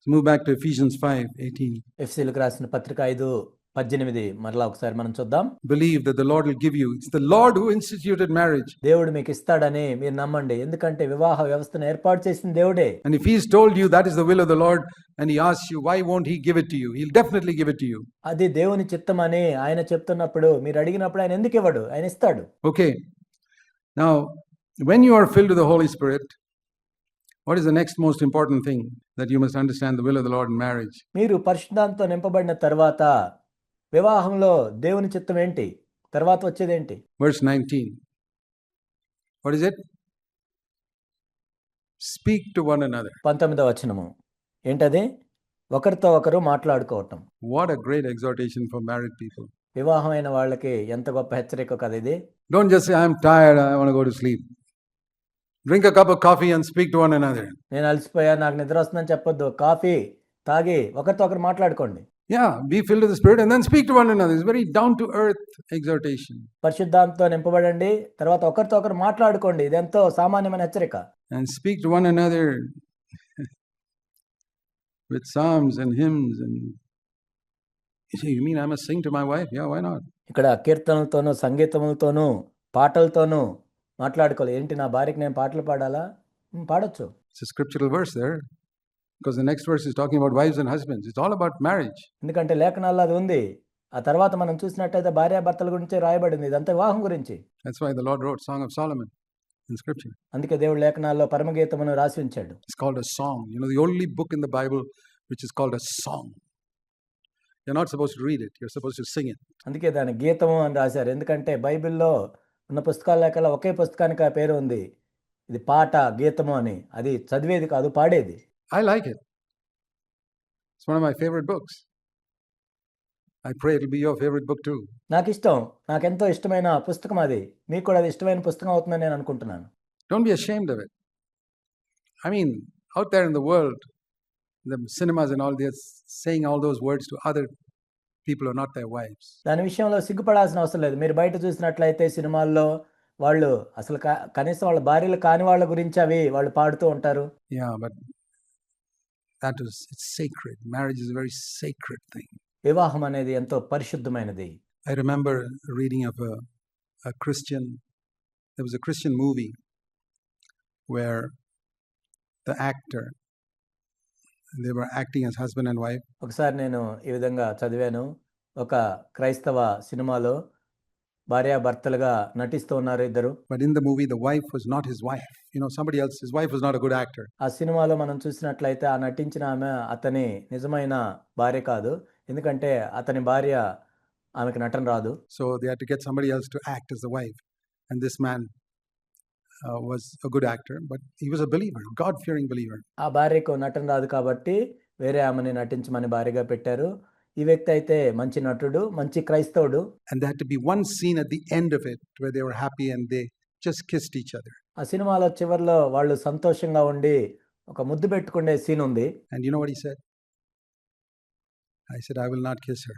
Let's move back to Ephesians 5:18. ఎఫెసీయులకు రాసిన పత్రిక 5:18 మరలా ఒకసారి మనం చూద్దాం. Believe that the Lord will give you. It's the Lord who instituted marriage. దేవుడు మీకు ఇస్తాడని మీరు నమ్మండి, ఎందుకంటే వివాహ వ్యవస్థను ఏర్పాటు చేసిన దేవుడే. And if he's told you that is the will of the Lord and he asks you why won't he give it to you, he'll definitely give it to you. అది దేవుని చిత్తం అని ఆయన చెప్తున్నప్పుడు మీరు అడిగినప్పుడు ఆయన ఎందుకు ఇవ్వడు? ఆయన ఇస్తాడు. Okay. Now, when you are filled with the Holy Spirit, what is the next most important thing that you must understand the will of the Lord in marriage? మీరు పరిశుద్ధాత్మతో నింపబడిన తర్వాత వివాహంలో దేవుని చిత్తం ఏంటి? తర్వాత వచ్చేది ఏంటి? Verse 19. What is it? Speak to one another. 19వ వచనము ఏంటది? ఒకరితో ఒకరు మాట్లాడుకోవటం. What a great exhortation for married people. వివాహమైన వాళ్ళకి ఎంత గొప్ప హెచ్చరిక కదా ఇది. Don't just say I'm tired, I want to go to sleep. Drink a cup of coffee and speak to one another. నేను అలసిపోయా, నాకు నిద్ర వస్తుందని చెప్పొద్దు. కాఫీ తాగి ఒకరితో ఒకరు మాట్లాడుకోండి. Yeah, be filled with the Spirit and then speak to one another. It's very down to earth exhortation. పరిశుద్ధాత్మతో నింపబడండి, తర్వాత ఒకరితో ఒకరు మాట్లాడుకోండి. ఇది ఎంతో సామాన్యమైన హెచ్చరిక. And speak to one another with psalms and hymns. And you say, you mean I must sing to my wife? Yeah, why not? ఇక్కడ కీర్తనలతోనూ సంగీతములతోనూ పాటలతోనూ మాట్లాడుకోవాలి. ఏంటి, నా భార్యకి నేను పాటలు పాడాలా? పాడొచ్చు. It's a scriptural verse there. Because the next verse is talking about wives and husbands. It's all about marriage. ఎందుకంటే లేఖనాల్లో అది ఉంది. ఆ తర్వాత మనం చూసినట్టయితే భార్యాభర్తల గురించి రాయబడింది. ఇదంతా వివాహం గురించి. That's why the Lord wrote Song of Solomon in scripture. అందుకే దేవుడు లేఖనాల్లో పరమగీతమును రాసి ఉంచాడు. It's called a song. You know, the only book in the Bible which is called a song. You're not supposed to read it. You're supposed to sing it. అందుకే దాని గీతము అని రాశారు. ఎందుకంటే బైబిల్లో ఉన్న పుస్తకాల లెక్కల ఒకే పుస్తకానికి ఆ పేరు ఉంది. ఇది పాట, గీతము అని. అది చదివేది కాదు, పాడేది. I like it. It's one of my favorite books. I pray it'll be your favorite book too. నాకు ఇష్టం, నాకెంతో ఇష్టమైన పుస్తకం అది. మీకు కూడా అది ఇష్టమైన పుస్తకం అవుతుందని నేను అనుకుంటున్నాను. Don't be ashamed of it. I mean, out there in the world, the cinemas and all, they're saying all those words to other people who are not their wives. దాని విషయంలో సిగ్గుపడాల్సిన అవసరం లేదు. మీరు బయట చూసినట్లయితే సినిమాల్లో వాళ్ళు అసలు కనీసం వాళ్ళ భార్యలు కాని వాళ్ళ గురించి అవి వాళ్ళు పాడుతూ ఉంటారు. Yeah, but it's sacred. Marriage is a very sacred thing. వివాహం అనేది ఎంతో పరిశుద్ధమైనది. I remember reading of a Christian, there was a Christian movie where the actor, they were acting as husband and wife. ఒకసారి నేను ఈ విధంగా చదివాను. ఒక క్రైస్తవ సినిమాలో భార్యాభర్తలుగా నటిస్తూ ఉన్నారు ఇద్దరు. But in the movie the wife was not his wife. You know, somebody else, his wife was not a good actor. ఆ సినిమాలో మనం చూసినట్లయితే ఆ నటించిన ఆమె అతని నిజమైన భార్య కాదు. ఎందుకంటే అతని భార్య ఆమెకు నటన రాదు. So they had to get somebody else to act as the wife. And this man was a good actor, but he was a believer, a God-fearing believer. ఆ భార్యకు నటన రాదు కాబట్టి వేరే ఆమెని నటించమని భార్యగా పెట్టారు. ఈ వ్యక్తి అయితే మంచి నటుడు, మంచి క్రైస్తవుడు. And there had to be one scene at the end of it where they were happy and they just kissed each other. ఆ సినిమాలో చివర్లో వాళ్ళు సంతోషంగా ఉండి ఒక ముద్దు పెట్టుకునే సీన్ ఉంది. And you know what he said? I said, I will not kiss her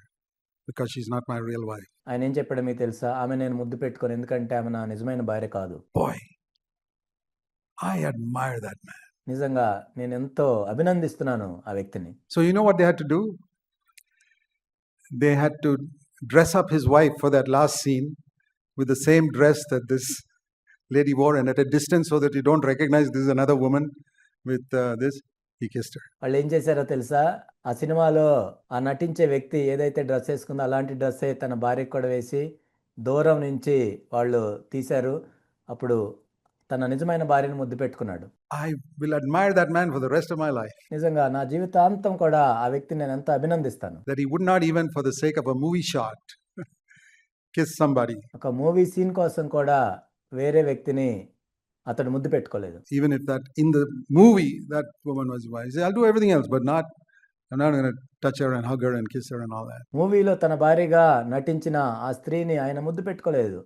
because she's not my real wife. ఆయన ఏం చెప్పాడో మీకు తెలుసా? ఆమె నేను ముద్దు పెట్టుకోను, ఎందుకంటే ఆమె నా నిజమైన భార్య కాదు. Boy, I admire that man. నిజంగా నేను ఎంతో అభినందిస్తున్నాను ఆ వ్యక్తిని. So you know what they had to do? They had to dress up his wife for that last scene with the same dress that this lady wore, and at a distance so that you don't recognize this is another woman with this, he kissed her. వాళ్ళు ఏం చేశారో తెలుసా? ఆ సినిమాలో ఆ నటించే వ్యక్తి ఏదైతే డ్రెస్ వేసుకుందో అలాంటి డ్రెస్సే తన భార్యకు కూడా వేసి దూరం నుంచి వాళ్ళు తీశారు. అప్పుడు తన నిజమైన భార్యను ముద్దు పెట్టుకున్నాడు. I will admire that man for the rest of my life. నిజంగా నా జీవితాంతం కూడా ఆ వ్యక్తిని నేను ఎంతో అభినందిస్తాను. That he would not even for the sake of a movie shot kiss somebody. ఒక మూవీ సీన్ కోసం కూడా వేరే వ్యక్తిని అతడు ముద్దు పెట్టుకోలేదు. Even if that in the movie that woman was wise, I'll do everything else, but I'm not going to touch her and hug her and kiss her and all that. మూవీలో తన భార్యగా నటించిన ఆ స్త్రీని ఆయన ముద్దు పెట్టుకోలేదు.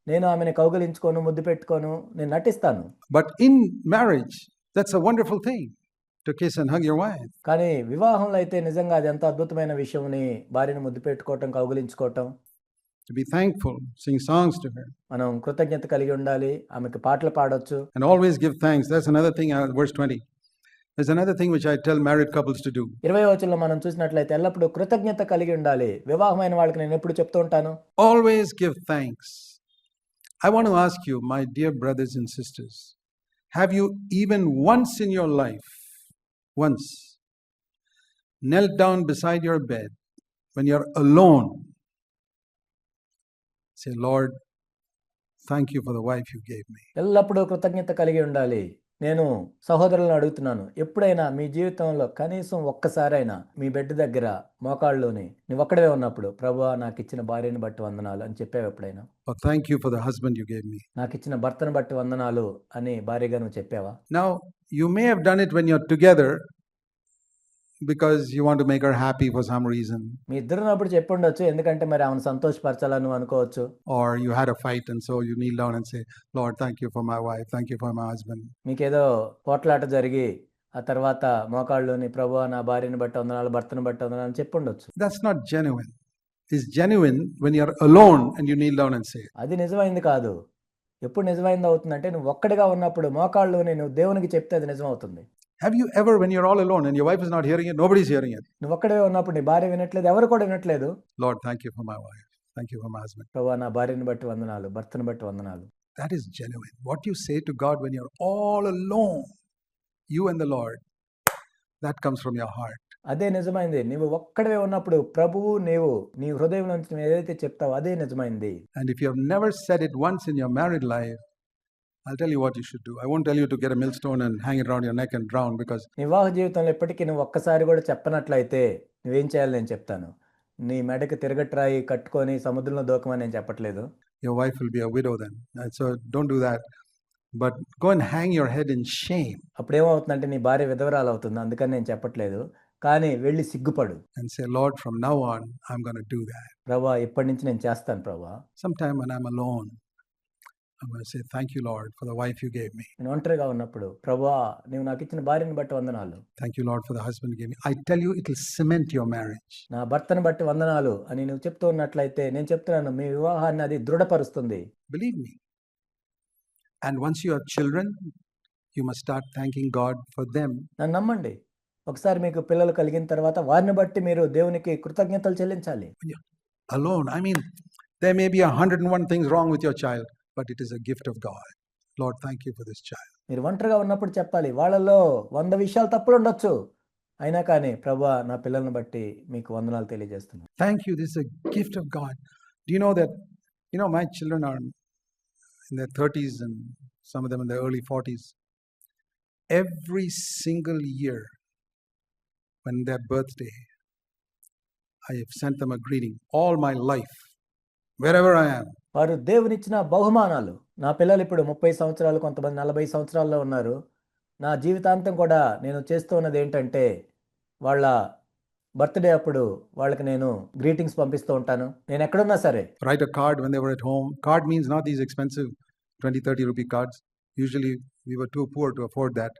నేను ఆమెను కౌగిలించుకోను, ముద్దు పెట్టుకోను, నేను నటిస్తాను. But in marriage, that's a wonderful thing to kiss and hug your wife. కానీ వివాహంలో అయితే నిజంగా అది ఎంత అద్భుతమైన విషయంని భార్యను ముద్దు పెట్టుకోవటం, కౌగిలించుకోవటం. To be thankful, sing songs to her. మనం కృతజ్ఞత కలిగి ఉండాలి, ఆమెకు పాటలు పాడొచ్చు. And always give thanks. That's another thing, verse 20. There's another thing which I tell married couples to do. 20వ వచనంలో మనం చూసినట్లయితే ఎల్లప్పుడూ కృతజ్ఞత కలిగి ఉండాలి. వివాహమైన వాళ్ళకి నేను ఎప్పుడు చెప్తూ ఉంటాను. Always give thanks. I want to ask you, my dear brothers and sisters, have you even once in your life, once, knelt down beside your bed when you're alone, say, Lord, thank you for the wife you gave me. ఎల్లప్పుడూ కృతజ్ఞత కలిగి ఉండాలి. నేను సహోదరులను అడుగుతున్నాను, ఎప్పుడైనా మీ జీవితంలో కనీసం ఒక్కసారైనా మీ బెడ్ దగ్గర మోకాళ్ళలోని నువ్వు ఒక్కడే ఉన్నప్పుడు, ప్రభువా నాకు ఇచ్చిన భార్యను బట్టి వందనాలు అని చెప్పావు ఎప్పుడైనా? Or thank you for the husband you gave me. నాకు ఇచ్చిన భర్తను బట్టి వందనాలు అని భార్యగా నువ్వు చెప్పావా? Now, you may have done it when you're together because you want to make her happy for some reason, మీ ఇద్దరు ఉన్నప్పుడు చెప్పుండొచ్చు, ఎందుకంటే మరి ఆమెను సంతోషపరచాలని నువ్వు అనుకోవచ్చు. or you had a fight and so you kneel down and say, Lord, thank you for my wife, thank you for my husband. మీకేదో పోట్లాట జరిగి ఆ తర్వాత మోకాళ్ళలోని ప్రభువా నా భార్యను బట్టి వందనాలు, భర్తను బట్టి వందనాలు అని చెప్పుండొచ్చు. That's not genuine. It's genuine when you're alone and you kneel down and say it. అది నిజమైంది కాదు. ఎప్పుడు నిజమైంది అవుతుందంటే నువ్వు ఒక్కడిగా ఉన్నప్పుడు మోకాళ్ళలోని నువ్వు దేవునికి చెప్తే అది నిజం అవుతుంది. Have you ever, when you're all alone and your wife is not hearing it, nobody's hearing it, నువ్వు ఒక్కడే ఉన్నప్పుడు నీ భార్య వినట్లేదు, ఎవరు కూడా వినట్లేదు, Lord, thank you for my wife, thank you for my husband. ప్రభువా నా భార్యను బట్టి వందనాలు, భర్తను బట్టి వందనాలు. That is genuine. What you say to God when you're all alone, you and the Lord, that comes from your heart. అదే నిజమైంది. నువ్వు ఒక్కడే ఉన్నప్పుడు ప్రభువు నీవు నీ హృదయం నుంచి నువ్వు ఏదైతే చెప్తావో అదే నిజమైంది. And if you have never said it once in your married life, I'll tell you what you should do. I won't tell you to get a millstone and hang it around your neck and drown, because వివాహ జీవితంలో ఎప్పటికీ నువ్వు ఒక్కసారి కూడా చెప్పనట్లయితే నువ్వేం చేయాలి నేను చెప్తాను. నీ మెడకి తిరగట్రాయి కట్టుకొని సముద్రంలో దూకమని నేను చెప్పట్లేదు. your wife will be a widow then. And so don't do that. But go and hang your head in shame అప్పుడు ఏమవుతుందంటే నీ భార్య విధవరాలు అవుతుంది. అందుకని నేను చెప్పట్లేదు. కానీ వెళ్ళి సిగ్గుపడు. and say, Lord, from now on, I'm going to do that. ప్రభువా ఇప్పటి నుంచి నేను చేస్తాను ప్రభువా. Sometime when I'm alone, I'm going to say, thank you, Lord, for the wife you gave me. నేను ఒంటరిగా ఉన్నప్పుడు ప్రభువా నీవు నాకు ఇచ్చిన భార్యను బట్టి వందనాలు, Thank you, Lord, for the husband you gave me. I tell you, it will cement your marriage. నా భర్తను బట్టి వందనాలు అని నువ్వు చెప్తూ ఉన్నట్లయితే నేను చెప్తున్నాను మీ వివాహాన్ని అది దృఢపరుస్తుంది. Believe me. And once you have children, you must start thanking God for them. నన్ను నమ్మండి, ఒకసారి మీకు పిల్లలు కలిగిన తర్వాత వారిని బట్టి మీరు దేవునికి కృతజ్ఞతలు చెల్లించాలి. Alone. I mean, there may be 101 things wrong with your child, but it is a gift of God. Lord, thank you for this child. మీరు ఒంటరిగా ఉన్నప్పుడు చెప్పాలి, వాళ్ళలో 100 విషయాలు తప్పులు ఉండొచ్చు, అయినా కానీ ప్రభువా నా పిల్లల్ని బట్టి మీకు వందనాలు తెలియజేస్తున్నాను. Thank you. This is a gift of God. Do you know that, my children are in their 30s and some of them in their early 40s. Every single year, when their birthday, I have sent them a greeting all my life, wherever I am. వారు దేవునిచ్చిన బహుమానాలు. నా పిల్లలు ఇప్పుడు 30 సంవత్సరాలు, కొంతమంది 40 సంవత్సరాల్లో ఉన్నారు. నా జీవితాంతం కూడా నేను చేస్తూ ఉన్నది ఏంటంటే వాళ్ళ బర్త్డే అప్పుడు వాళ్ళకి నేను గ్రీటింగ్స్ పంపిస్తూ ఉంటాను. నేను ఎక్కడున్నా సరే. Write a card when they were at home. Card means not these expensive 20-30 rupee cards. Usually we were too poor to afford that.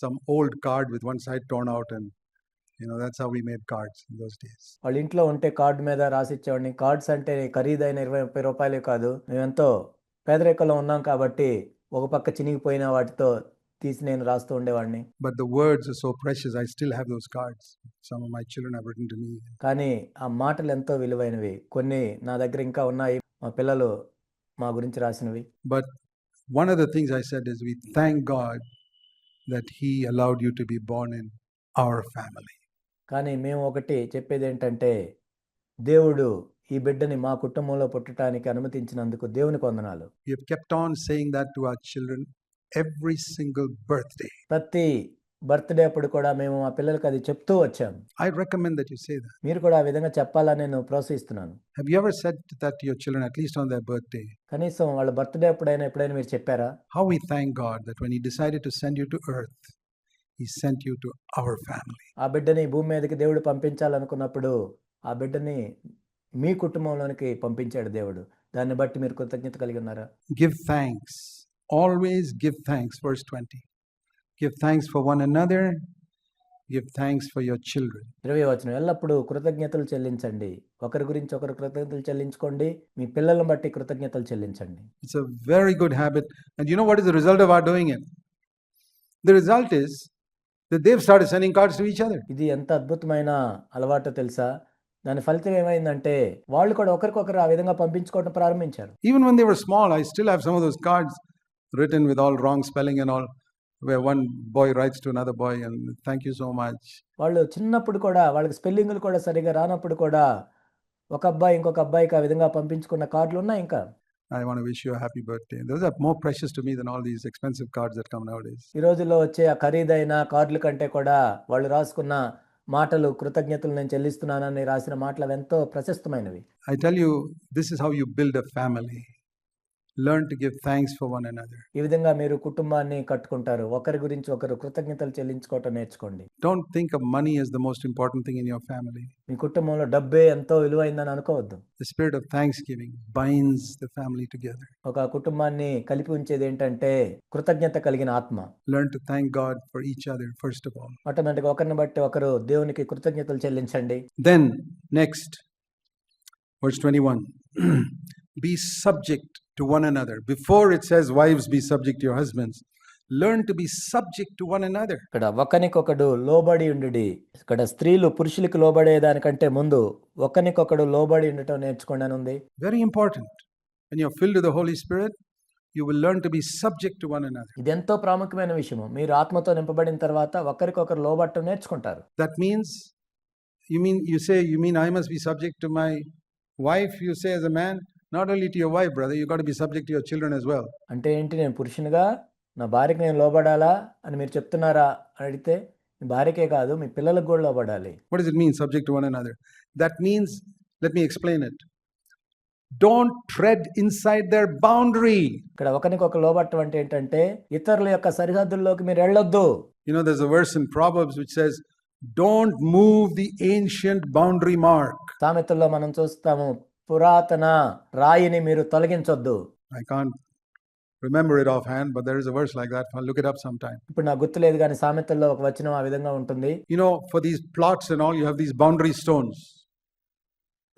Some old card with one side torn out, and that's how we made cards in those days. వాళ్ళ ఇంట్లో ఉంటే card మీద రాసిచ్చేవాడిని. Cards అంటే ఖరీదైన 20-30 రూపాయలే కాదు. మేమెంతో పేదరికంలో ఉన్నాం కాబట్టి ఒక పక్క చినిగిపోయిన వాటితో తీసి నేను రాస్తూ ఉండేవాడిని. But the words are so precious. I still have those cards. Some of my children have written to me. కానీ ఆ మాటలు ఎంతో విలువైనవి. కొన్ని నా దగ్గర ఇంకా ఉన్నాయి, మా పిల్లలు మా గురించి రాసినవి. But one of the things I said is, we thank God that He allowed you to be born in our family. కానీ మేము ఒకటి చెప్పేది ఏంటంటే, దేవుడు ఈ బిడ్డని మా కుటుంబంలో పుట్టడానికి అనుమతించినందుకు దేవునికి వందనాలు. We have kept on saying that to our children every single birthday. ప్రతి బర్త్డే అప్పుడు కూడా మేము మా పిల్లలకి అది చెప్తూ వచ్చాం. I recommend that you say that. మీరు కూడా ఆ విధంగా చెప్పాలని నేను ప్రోత్సహిస్తున్నాను. Have you ever said that to your children, at least on their birthday? కనీసం వాళ్ళ బర్త్డే ఎప్పుడైనా మీరు చెప్పారా? How we thank God that when He decided to send you to earth, He sent you to our family. ఆ బిడ్డని భూమి మీదకి దేవుడు పంపించాలనుకున్నప్పుడు ఆ బిడ్డని మీ కుటుంబంలోనికి పంపించాడు దేవుడు. దాన్ని బట్టి మీరు కృతజ్ఞత కలిగి ఉన్నారా? Give thanks. Always give thanks. Verse 20. Give thanks for one another. Give thanks for your children. 20వ వచనం, ఎల్లప్పుడూ కృతజ్ఞతలు చెల్లించండి. ఒకరి గురించి ఒకరు కృతజ్ఞతలు చెల్లించుకోండి. మీ పిల్లలను బట్టి కృతజ్ఞతలు చెల్లించండి. It's a very good habit. And you know what is the result of our doing it? The result is that they've started sending cards to each other. ఇది ఎంత అద్భుతమైన అలవాటో తెలుసా? దాని ఫలితం ఏమైందంటే వాళ్ళు కూడా ఒకరికొకరు ఆ విధంగా పంపించుకోవడం ప్రారంభించారు. Even when they were small, I still have some of those cards written with all wrong spelling and all, where one boy writes to another boy and thank you so much. వాళ్ళు చిన్నప్పుడు కూడా వాళ్ళకి స్పెల్లింగులు కూడా సరిగా రానప్పుడు కూడా ఒక అబ్బాయి ఇంకొక అబ్బాయికి ఆ విధంగా పంపించుకున్న కార్డులు ఉన్నాయి ఇంకా. I want to wish you a happy birthday. Those are more precious to me than all these expensive cards that come nowadays. ఈ రోజుల్లో వచ్చే ఆ ఖరీదైన కార్డుల కంటే కూడా వాళ్ళు రాసుకున్న మాటలు, కృతజ్ఞతలు నేను చెల్లిస్తున్నానని రాసిన మాటలు అవి ఎంతో ప్రశస్తమైనవి. I tell you, this is how you build a family. Learn to give thanks for one another. ఈ విధంగా మీరు కుటుంబాన్ని కట్టుకుంటారు. ఒకరి గురించి ఒకరు కృతజ్ఞతలు చెల్లించుకోవటం నేర్చుకోండి. Don't think of money as the most important thing in your family. మీ కుటుంబంలో డబ్బే ఎంతో విలువైందని అనుకోవద్దు. The spirit of thanksgiving binds the family together. ఒక కుటుంబాన్ని కలిపి ఉంచేది ఏంటంటే కృతజ్ఞత కలిగిన ఆత్మ. Learn to thank God for each other first of all. మొట్టమొదటిగా ఒకరిని బట్టి ఒకరు దేవునికి కృతజ్ఞతలు చెల్లించండి. Then next, verse 21. Be subject to one another. Before it says, wives, be subject to your husbands. Learn to be subject to one another. ఇక్కడ ఒకనికొకడు లోబడి ఉండుడి. ఇక్కడ స్త్రీలు పురుషులకు లోబడే దానికంటే ముందు ఒకనికొకడు లోబడి ఉండటం నేర్చుకోండి అని ఉంది. Very important. When you're filled with the Holy Spirit, you will learn to be subject to one another. ఇది ఎంతో ప్రాముఖ్యమైన విషయము. మీరు ఆత్మతో నింపబడిన తర్వాత ఒకరికొకరు లోబడటం నేర్చుకుంటారు. That means, you mean I must be subject to my wife, you say as a man? Not only to your wife, brother, you got to be subject to your children as well. అంటే ఏంటి, నేను పురుషునిగా నా భార్యకి నేను లోబడాలా అని మీరు చెప్తున్నారా అని అడిగితే, మీ భార్యకే కాదు మీ పిల్లలకు కూడా లోబడాలి. What does it mean, subject to one another? That means, let me explain it. Don't tread inside their boundary. ఇక్కడ ఒకరికొకరు లోబడటం అంటే ఏంటంటే ఇతరుల యొక్క సరిహద్దుల్లోకి మీరు వెళ్ళొద్దు. You know, there's a verse in Proverbs which says, don't move the ancient boundary mark. సామెతల్లో మనం చూస్తాము, పురాతన రాయిని మీరు తొలగించొద్దు. I can't remember it offhand, but there is a verse like that. I'll look it up sometime. ఇప్పుడు నాకు గుర్తులేదు కానీ సామెతల్లో ఒక వచనం ఆ విధంగా ఉంటుంది. You know, for these plots and all, you have these boundary stones.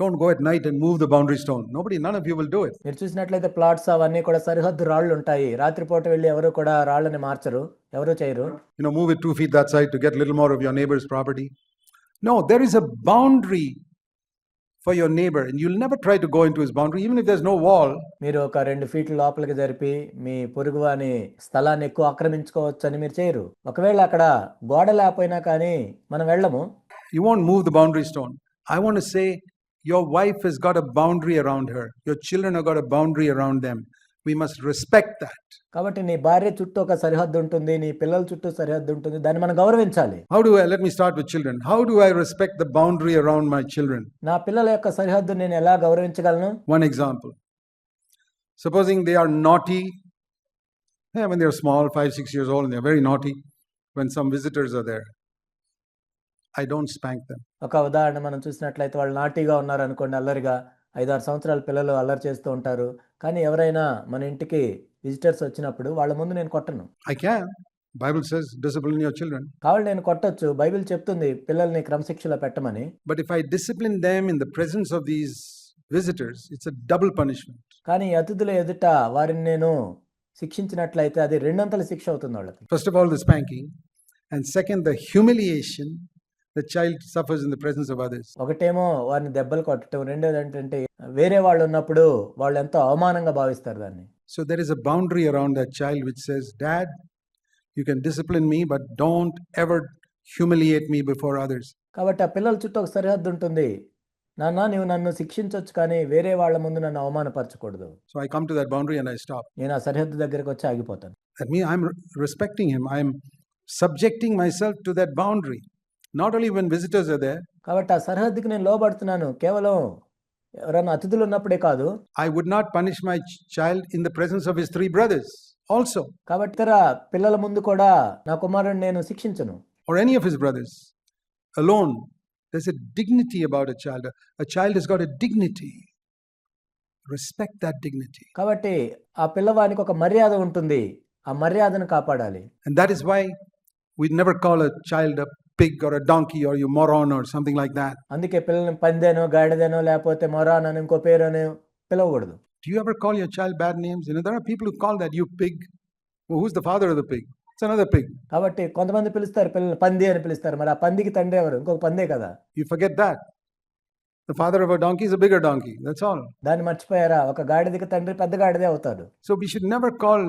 Don't go at night and move the boundary stone. None of you will do it. మీరు చూసినట్లయితే ప్లాట్స్ అవన్నీ కూడా సరిహద్దు రాళ్ళు ఉంటాయి. రాత్రిపూట వెళ్ళి ఎవరు కూడా రాళ్ళని మార్చరు, ఎవరు చేయరు. You know, move it 2 feet that side to get a little more of your neighbor's property. No, there is a boundary for your neighbor, and you'll never try to go into his boundary, even if there's no wall. మీరు ఒక 2 ఫీట్ల లోపలికి జరిపి మీ పొరుగువాని స్థలాన్ని ఎక్కువ ఆక్రమించుకోవచ్చు అని మీరు చేయరు. ఒకవేళ అక్కడ గోడ లేకపోయినా కానీ మనం వెళ్ళము. You won't move the boundary stone. I want to say, your wife has got a boundary around her. Your children have got a boundary around them. We must respect that. కాబట్టి నీ భార్య చుట్టూ ఒక సరిహద్దు ఉంటుంది, నీ పిల్లల చుట్టూ సరిహద్దు ఉంటుంది, దాన్ని మనం గౌరవించాలి. Let me start with children. How do I respect the boundary around my children? నా పిల్లల యొక్క సరిహద్దు నేను ఎలా గౌరవించగలను? One example. Supposing they are naughty, when they are small, 5-6 years old, and they are very naughty, when some visitors are there, I don't spank them. ఒక ఉదాహరణ మనం చూసినట్లయితే వాళ్ళు నాటీగా ఉన్నారు అనుకోండి, అల్లరిగా 5-6 సంవత్సరాల పిల్లలు అల్లరి చేస్తూ ఉంటారు. కానీ ఎవరైనా మన ఇంటికి విజిటర్స్ వచ్చినప్పుడు వాళ్ళ ముందు నేను కొట్టను. I can. Bible says discipline your children. కావాలి నేను కొట్టొచ్చు, బైబిల్ చెప్తుంది పిల్లల్ని క్రమశిక్షణలో పెట్టమని. But if I discipline them in the presence of these visitors, it's a double punishment. కానీ అతిథుల ఎదుట వారిని నేను శిక్షించినట్లయితే అది 2 శిక్ష అవుతుంది వాళ్ళకి. First of all, the spanking, and second, the humiliation the child suffers in the presence of others. ఒకటేమో వారిని దెబ్బలు కొట్టడం, రెండోది ఏంటంటే వేరే వాళ్ళు ఉన్నప్పుడు వాళ్ళు ఎంతో అవమానంగా భావిస్తారు దాన్ని. So there is a boundary around that child which says, Dad, you can discipline me, but don't ever humiliate me before others. కాబట్టి ఆ పిల్లల చుట్టూ ఒక సరిహద్దు ఉంటుంది. నాన్న నీవు నన్ను శిక్షించొచ్చు కానీ వేరే వాళ్ళ ముందు నన్ను అవమానపరచకూడదు. So I come to that boundary and I stop. నేను ఆ సరిహద్దు దగ్గరకు వచ్చి ఆగిపోతాను. That means I'm respecting him. I'm subjecting myself to that boundary. Not only when visitors are there. కాబట్టి ఆ సరిహద్దుకి నేను లోబడుతున్నాను కేవలం ఎవరైనా అతిథులు ఉన్నప్పుడే కాదు. I would not punish my child in the presence of his 3 brothers also. కాబట్టి ఇతర పిల్లల ముందు కూడా నా కుమారుడిని నేను శిక్షించను. Or any of his brothers alone. There's a dignity about a child. A child has got a dignity. Respect that dignity. కాబట్టి ఆ పిల్లవానికి ఒక మర్యాద ఉంటుంది. ఆ మర్యాదను కాపాడాలి. And that is why we never call a child a pig or a donkey or you moron or something like that. అందుకే పిల్లల్ని పందేనో గాడిదేనో లేకపోతే మొరాన్ అని ఇంకో పేరు అని పిలవకూడదు. Do you ever call your child bad names? You know, there are people who call that, you pig. Well, who's the father of the pig? It's another pig. కాబట్టి కొంతమంది పిలుస్తారు పిల్లలు పంది అని పిలుస్తారు. మరి ఆ పందికి తండ్రి ఎవరు? ఇంకొక పందే కదా! You forget that. The father of a donkey is a bigger donkey. That's all. దాన్ని మర్చిపోయారా? ఒక గాడిదకి తండ్రి పెద్ద గాడిదే అవుతాడు. So we should never call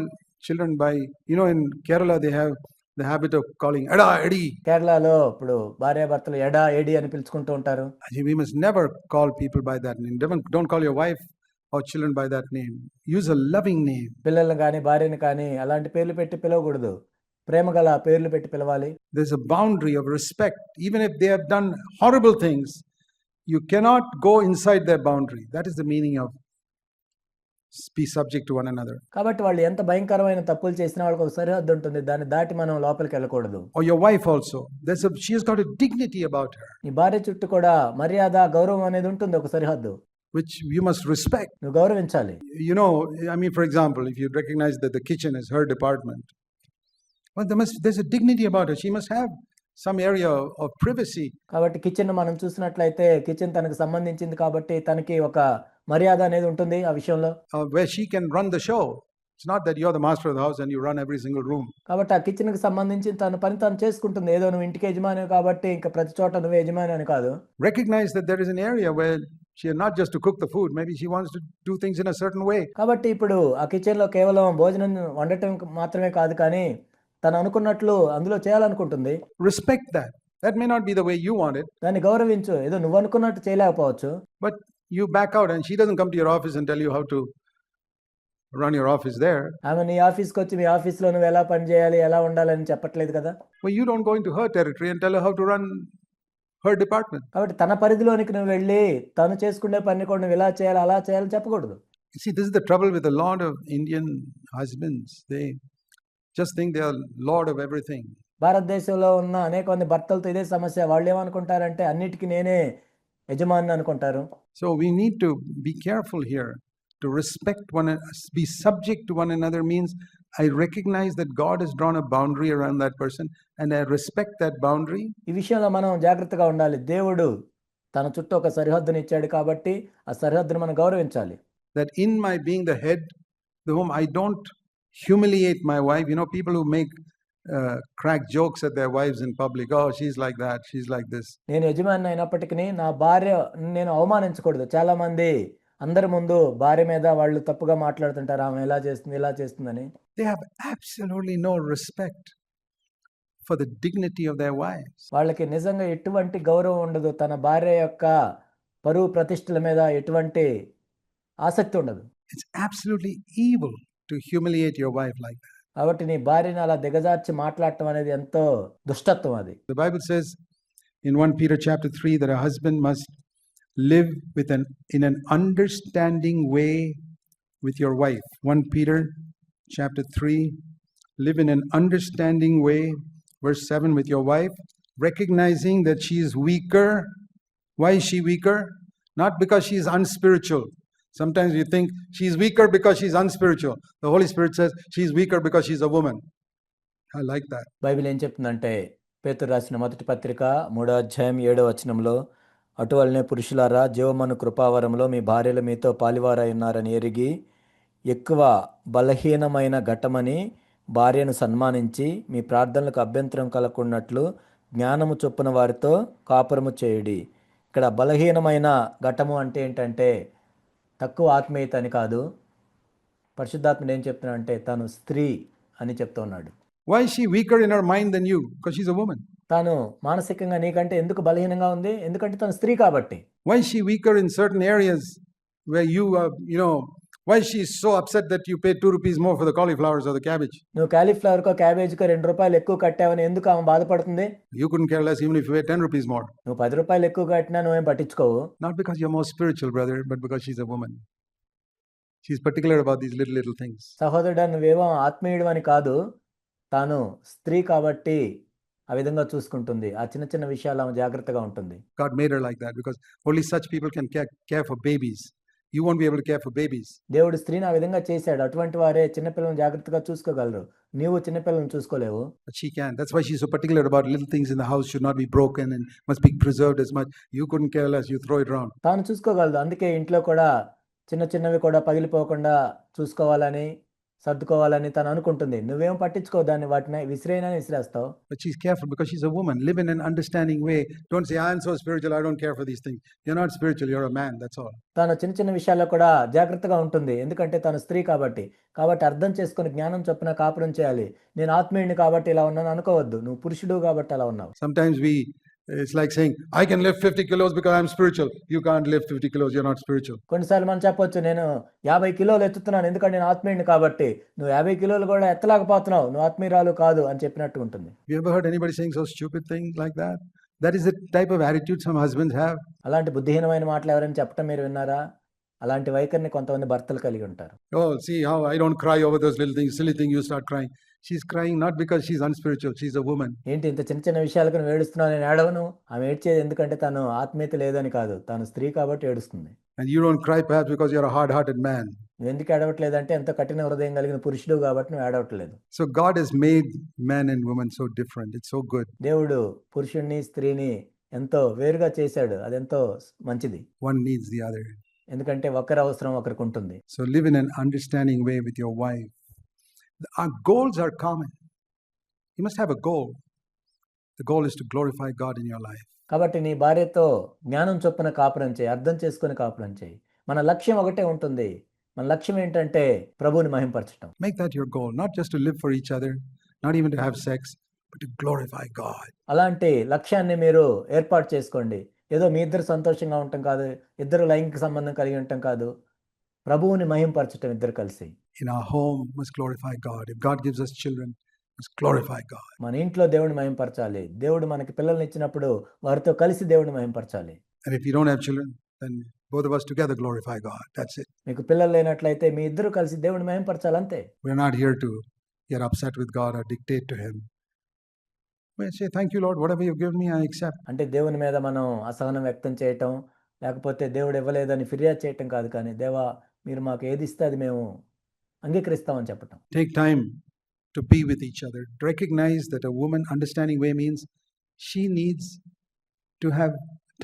children by, in Kerala they have the habit of calling Eda, Edi. కేరళలో ఇప్పుడు భార్యాభర్తలు ఎడా, ఏడి అని పిలుచుకుంటూ ఉంటారు. We must never call people by that name. Don't call your wife or children by that name. Use a loving name. పిల్లల్ని కానీ భార్యని కానీ అలాంటి పేర్లు పెట్టి పిలవకూడదు. ప్రేమ గల పేర్లు పెట్టి పిలవాలి. There's a boundary of respect. Even if they have done horrible things, you cannot go inside their boundary. That is the meaning of be subject to one another. కాబట్టి వాళ్ళు ఎంత భయంకరమైన తప్పులు చేసినా వాళ్ళకి ఒక సరిహద్దు ఉంటుంది. దాన్ని దాటి మనం లోపలికి వెళ్ళకూడదు. Or your wife also. She has got a dignity about her, నీ భార్య చుట్టూ కూడా మర్యాద, గౌరవం అనేది ఉంటుంది, ఒక సరిహద్దు. which you must respect. నువ్వు గౌరవించాలి. For example, if you recognize that the kitchen is her department, well, there's a dignity about her. She must have some area of privacy. కాబట్టి కిచెన్ మనం చూసినట్లయితే కిచెన్ తనకు సంబంధించింది కాబట్టి తనకి ఒక మర్యాద అనేది ఉంటుంది ఆ విషయంలో. Where she can run the show. It's not that you're the master of the house and you run every single room. కాబట్టి ఆ కిచెన్ కి సంబంధించి తన పని తాను చేసుకుంటుంది. ఏదో నువ్వు ఇంటికి యజమాని కాబట్టి ఇంకా ప్రతి చోట నువ్వే యజమాని అని కాదు. Recognize that there is an area where she not just to cook the food, maybe she wants to do things in a certain way. కాబట్టి ఇప్పుడు ఆ కిచెన్ లో కేవలం భోజనం వండటం మాత్రమే కాదు, కానీ తను అనుకున్నట్లు అందులో చేయాలనుకుంటుంది. Respect that. That may not be the way you want it. దాన్ని గౌరవించు. ఏదో నువ్వు అనుకున్నట్టు చేయలేకపోవచ్చు. But you back out and she doesn't come to your office and tell you how to run your office there. ఆమె నీ ఆఫీస్కి వచ్చి మీ ఆఫీస్లో నువ్వు ఎలా పని చేయాలి, ఎలా ఉండాలని చెప్పట్లేదు కదా. Well, you don't go into her territory and tell her how to run her department. కాబట్టి తన పరిధిలోనికి నువ్వు వెళ్ళి తను చేసుకునే పని కూడా నువ్వు ఇలా చేయాలి, అలా చేయాలని చెప్పకూడదు. You see, this is the trouble with a lot of Indian husbands. They just think they are lord of everything. భారతదేశంలో ఉన్న అనేక మంది భర్తలతో ఇదే సమస్య. వాళ్ళు ఏమనుకుంటారంటే అన్నిటికీ నేనే యజమాని అనుకుంటారు. So we need to be careful here. To respect be subject to one another means I recognize that God has drawn a boundary around that person and I respect that boundary. ఈ విషయంలో మనం జాగ్రత్తగా ఉండాలి. దేవుడు తన చుట్టూ ఒక సరిహద్దుని ఇచ్చాడు కాబట్టి ఆ సరిహద్దును మనం గౌరవించాలి. That in my being the head, the whom I don't humiliate my wife. People who make crack jokes at their wives in public. Oh, she's like that, she's like this. నేను యజమాని అయినప్పటికీ నా భార్య నేను అవమానించకూడదు. చాలా మంది అందరి ముందు భార్య మీద వాళ్ళు తప్పుగా మాట్లాడుతుంటారు. ఆమె ఇలా చేస్తుంది, ఇలా చేస్తుందని. They have absolutely no respect for the dignity of their wives. వాళ్ళకి నిజంగా ఎటువంటి గౌరవం ఉండదు. తన భార్య యొక్క పరువు ప్రతిష్టల మీద ఎటువంటి ఆసక్తి ఉండదు. It's absolutely evil to humiliate your wife like that. కాబట్టి నీ భార్యని అలా దిగజార్చి మాట్లాడటం అనేది ఎంతో దుష్టత్వం అది. The Bible says in 1 Peter chapter 3 that a husband must live in an understanding way with your wife. 1 Peter chapter 3, live in an understanding way, verse 7, with your wife, recognizing that she is weaker. Why is she weaker? Not because she is unspiritual. Sometimes you think she is weaker because she is unspiritual. The Holy Spirit says she is weaker because she is a woman. I like that. Bible ఏం చెప్తుందంటే పేతురు రాసిన మొదటి పత్రిక 3వ అధ్యాయం 7వ వచనంలో, అటువలనే పురుషులారా జీవమను కృపావరంలో మీ భార్యలు మీతో పాలివారై ఉన్నారని ఎరిగి ఎక్కువ బలహీనమైన ఘట్టమని భార్యను సన్మానించి మీ ప్రార్థనలకు అభ్యంతరం కలగకున్నట్లు జ్ఞానము చొప్పున వారితో కాపురము చేయుడి. ఇక్కడ బలహీనమైన ఘట్టము అంటే ఏంటంటే తక్కువ ఆత్మీయత అని కాదు. పరిశుద్ధాత్ముడు ఏం చెప్తున్నా అంటే తను స్త్రీ అని చెప్తున్నాడు. Why is she weaker in her mind than you? Because she's a woman. తాను మానసికంగా నీకంటే ఎందుకు బలహీనంగా ఉంది? ఎందుకంటే తను స్త్రీ కాబట్టి. Why is she weaker in certain areas where you why is she so upset that you pay 2 rupees more for the cauliflowers or the cabbage? నువ్వు కాలీఫ్లవర్కో క్యాబేజ్కో 2 రూపాయలు ఎక్కువ కట్టావని ఎందుకు ఆమె బాధపడుతుంది? You couldn't care less even if you pay 10 rupees more. నువ్వు 10 రూపాయలు ఎక్కువ కట్టినా నువ్వేం పట్టించుకోవు. Not because you're more spiritual, brother, but because she's a woman. She's particular about these little things. సహోదరుడా, నువ్వేమో ఆత్మీయుడు అని కాదు, తాను స్త్రీ కాబట్టి ఆ విధంగా చూసుకుంటుంది. ఆ చిన్న చిన్న విషయాలు ఆమె జాగ్రత్తగా ఉంటుంది. God made her like that because only such people can care for babies. You won't be able to care for babies. దేవుడు స్త్రీని ఆ విధంగా చేశాడు. అటువంటి వారే చిన్నపిల్లలను జాగ్రత్తగా చూసుకోగలరు. నీవు చిన్నపిల్లలను చూసుకోలేవు. But she can. That's why she's so particular about little things in the house should not be broken and must be preserved as much. You couldn't care less. You throw it around. తాను చూసుకోగలదు. అందుకే ఇంట్లో కూడా చిన్న చిన్నవి కూడా పగిలిపోకుండా చూసుకోవాలని సర్దుకోవాలని తను అనుకుంటుంది. నువ్వేం పట్టించుకోవు దాన్ని, వాటిని విసిరేయనా విసిరేస్తావు. But she's careful because she's a woman. Live in an understanding way. Don't say, I'm so spiritual, I don't care for these things. You're not spiritual, you're a man, that's all. తాను చిన్న చిన్న విషయాల్లో కూడా జాగ్రత్తగా ఉంటుంది. ఎందుకంటే తను స్త్రీ కాబట్టి. కాబట్టి అర్థం చేసుకొని జ్ఞానం చొప్పున కాపురం చేయాలి. నేను ఆత్మీయుడిని కాబట్టి ఇలా ఉన్నాను అనుకోవద్దు. నువ్వు పురుషుడు కాబట్టి అలా ఉన్నావు. Sometimes it's like saying, I can lift 50 kilos because I'm spiritual. You can't lift 50 kilos, you're not spiritual. కొన్నిసార్లు మనం చెప్పొచ్చు, నేను 50 కిలోలు ఎత్తుతున్నాను ఎందుకంటే నేను ఆత్మీయుడిని కాబట్టి. నువ్వు 50 కిలోలు కూడా ఎత్తలేకపోతున్నావు, నువ్వు ఆత్మీయురాలు కాదు అని చెప్పినట్టు ఉంటుంది. You ever heard anybody saying so stupid things like that? That is the type of attitude some husbands have. అలాంటి బుద్ధిహీనమైన మాటలు ఎవరైనా చెప్పటం మీరు విన్నారా? అలాంటి వైఖరిని కొంతమంది భర్తలు కలిగి ఉంటారు. Oh, see how I don't cry over those little things, silly thing, you start crying. She's crying not because she's unspiritual, she's a woman. ఏంటి ఇంత చిన్న చిన్న విషయాలకు నువ్వు ఏడుస్తున్నావు, నేను ఏడవను. ఆమె ఏడ్చేది ఎందుకంటే తను ఆత్మీయత లేదని కాదు, తను స్త్రీ కాబట్టి ఏడుస్తుంది. And you don't cry perhaps because you're a hard-hearted man. నువ్వు ఎందుకు ఏడవట్లేదంటే ఎంతో కఠిన హృదయం కలిగిన పురుషుడు కాబట్టి నువ్వు ఏడవట్లేదు. So God has made man and woman so different. It's so good. దేవుడు పురుషుణ్ణి స్త్రీని ఎంతో వేరుగా చేశాడు. అదెంతో మంచిది. One needs the other. ఎందుకంటే ఒకరి అవసరం ఒకరికి ఉంటుంది. So live in an understanding way with your wife. Our goals are common. You must have a goal. The goal is to glorify God in your life. కాబట్టి నీ భార్యతో జ్ఞానం చొప్పున కాపురం చేయి, అర్థం చేసుకుని కాపురం చేయి. మన లక్ష్యం ఒకటే ఉంటుంది. మన లక్ష్యం ఏంటంటే ప్రభువుని మహింపరచటం. Make that your goal, not just to live for each other, not even to have sex, but to glorify God. అలాంటి లక్ష్యాన్ని మీరు ఏర్పాటు చేసుకోండి. ఏదో మీ ఇద్దరు సంతోషంగా ఉండటం కాదు, ఇద్దరు లైంగిక సంబంధం కలిగి ఉండటం కాదు, ప్రభువుని మహింపరచటం ఇద్దరు కలిసి. In our home, must glorify God. If God gives us children, must glorify God. మన ఇంట్లో దేవుడిని మహింపరచాలి. దేవుడు మనకి పిల్లల్ని ఇచ్చినప్పుడు వారితో కలిసి దేవుడిని మహింపరచాలి. And if you don't have children, then both of us together glorify God. That's it. మీకు పిల్లలు లేనట్లయితే మీ ఇద్దరు కలిసి దేవుడిని మహింపరచాలి అంతే. We're not here to get upset with God or dictate to Him. We say, thank you, Lord, whatever you've given me, I accept. అంటే దేవుని మీద మనం అసహనం వ్యక్తం చేయటం, లేకపోతే దేవుడు ఇవ్వలేదని ఫిర్యాదు చేయటం కాదు, కానీ దేవా మీరు మాకు ఏది ఇస్తే అది మేము అంగీకరిస్తామని చెప్పటం. Take time to be with each other. Recognize that a woman understanding way means she needs to have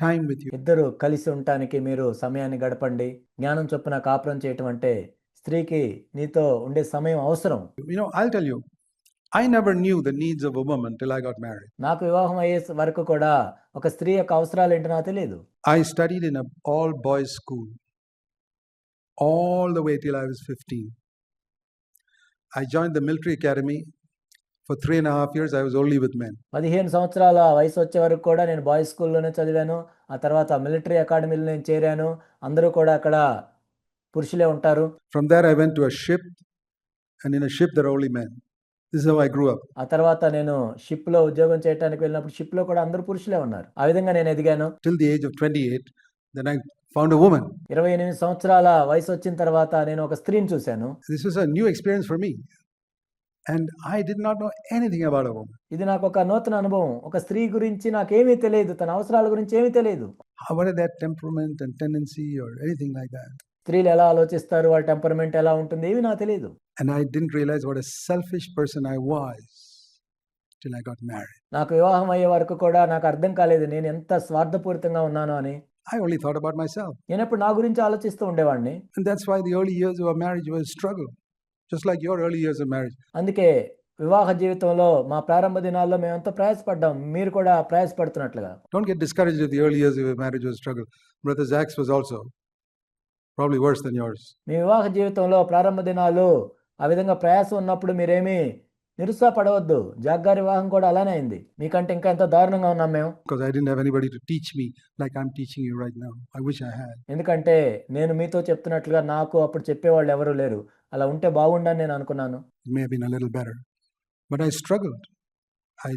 time with you. ఇద్దరు కలిసి ఉండటానికి మీరు సమయాన్ని గడపండి. జ్ఞానం చొప్పున కాపురం చేయటం అంటే స్త్రీకి నీతో ఉండే సమయం అవసరం. You know, I'll tell you, I never knew the needs of a woman till I got married. నాకు వివాహం అయ్యే వరకు కూడా ఒక స్త్రీ యొక్క అవసరాలు ఏంటో నాకు తెలియదు. I studied in an all boys school all the way till I was 15. I joined the military academy. For 3.5 years, I was only with men. 15 సంవత్సరాల వయసు వచ్చే వరకు కూడా నేను బాయ్స్ స్కూల్లోనే చదివాను. ఆ తర్వాత మిలిటరీ అకాడమీలో నేను చేరాను. అందరూ కూడా అక్కడ పురుషులే ఉంటారు. From there, I went to a ship, and in a ship there are only men. This is how I grew up. ఆ తర్వాత నేను షిప్లో ఉద్యోగం చేయడానికి వెళ్ళినప్పుడు షిప్లో కూడా అందరూ పురుషులే ఉన్నారు. ఆ విధంగా నేను ఎదిగాను. Till the age of 28, then I found a woman. 28 సంవత్సరాల వయసు వచ్చిన తర్వాత నేను ఒక స్త్రీని చూశాను. This was a new experience for me. And I did not know anything about a woman. ఇది నాకు ఒక నూతన అనుభవం. ఒక స్త్రీ గురించి నాకేమీ తెలియదు, తన అవసరాల గురించి ఏమీ తెలియదు. What is their temperament and tendency or anything like that? స్త్రీలు ఎలా ఆలోచిస్తారు, వాళ్ళ టెంపర్మెంట్ ఎలా ఉంటుంది, ఏమీ నాకు తెలియదు. And I didn't realize what a selfish person I was till I got married. నాకు వివాహం అయ్యే వరకు కూడా నాకు అర్థం కాలేదు నేను ఎంత స్వార్థపూరితంగా ఉన్నాను అని. I only thought about myself. నేను ఎప్పుడు నా గురించి ఆలోచిస్తూ ఉండేవాడిని. And that's why the early years of our marriage was a struggle. Just like your early years of marriage. అందుకే వివాహ జీవితంలో మా ప్రారంభ దినాల్లో మేమంతా ప్రయాసపడ్డాం. మీరు కూడా ప్రయాసపడుతున్నట్లుగా. Don't get discouraged if the early years of your marriage was a struggle. Brother Zach's was also probably worse than yours. మీ వివాహ జీవితంలో ప్రారంభ దినాలు ఆ విధంగా ప్రయాసం ఉన్నప్పుడు మీరేమీ నిరుత్సాహపడవద్దు. జాగ్గారి వివాహం కూడా అలానే అయింది. మీకంటే ఇంకా ఎంతో దారుణంగా ఉన్నాం మేము. Because I didn't have anybody to teach me like I'm teaching you right now. I wish I had. ఎందుకంటే నేను మీతో చెప్తున్నట్లుగా నాకు అప్పుడు చెప్పేవాళ్ళు ఎవరూ లేరు. అలా ఉంటే బాగుండని నేను అనుకున్నాను. It may have been a little better. But I struggled. I